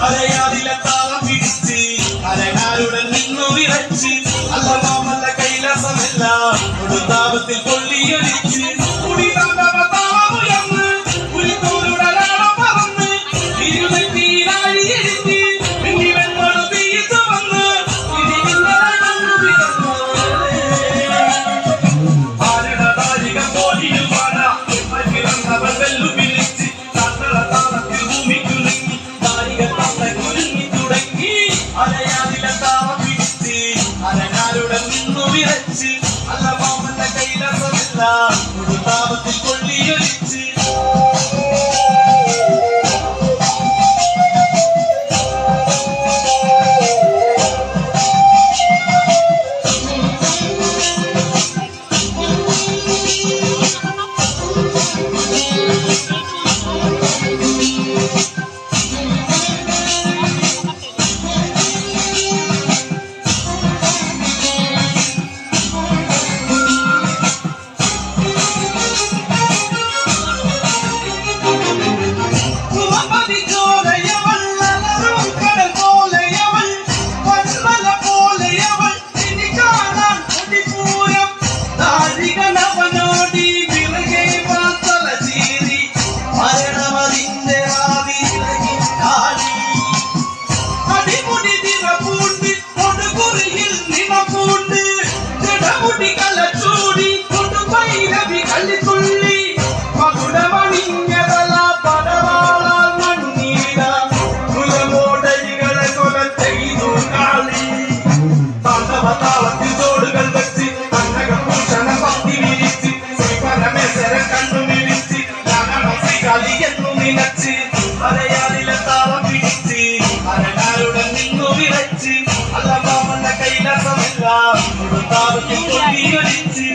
അരയാതിലെ താളം പിടിച്ച് അരങ്ങാരുടൻ നിന്നു വിറച്ച് അല്ലമാമല്ല കൈലാസമെല്ലാം കൊടുത്താപത്തിൽ കൊള്ളിയൊലിച്ച് കുടി തങ്കമതാമുയർന്ന് പുലിത്തോരുടലാളം പറന്ന് ഇരുനെറ്റിയിലായി എഴുതി പിന്നിവെണ്ണോട് പെയ്തു വന്ന് ഭാരതതാരിക പോലിയിൽ വാഴ പിറന്നവർ വെല്ലു പിരിച്ച് താളത്തിൽ ഭൂമിക്കുണങ്ങി കുരുങ്ങി തുടങ്ങി അരയാതിലെ താളം പിടിച്ച് അരങ്ങാരുടൻ നിന്നു വിറച്ച് അല്ലമാമല്ല കൈലാസമെല്ലാം കൊടുത്താപത്തിൽ കൊള്ളിയൊലിച്ച് അരയാതിലെ താളം പിടിച്ച് അരങ്ങാരുടൻ നിന്നു വിറച്ച് അല്ലമാമല്ല കൈലാസമെല്ലാം കൊടുത്താപത്തിൽ കൊള്ളിയൊലിച്ച്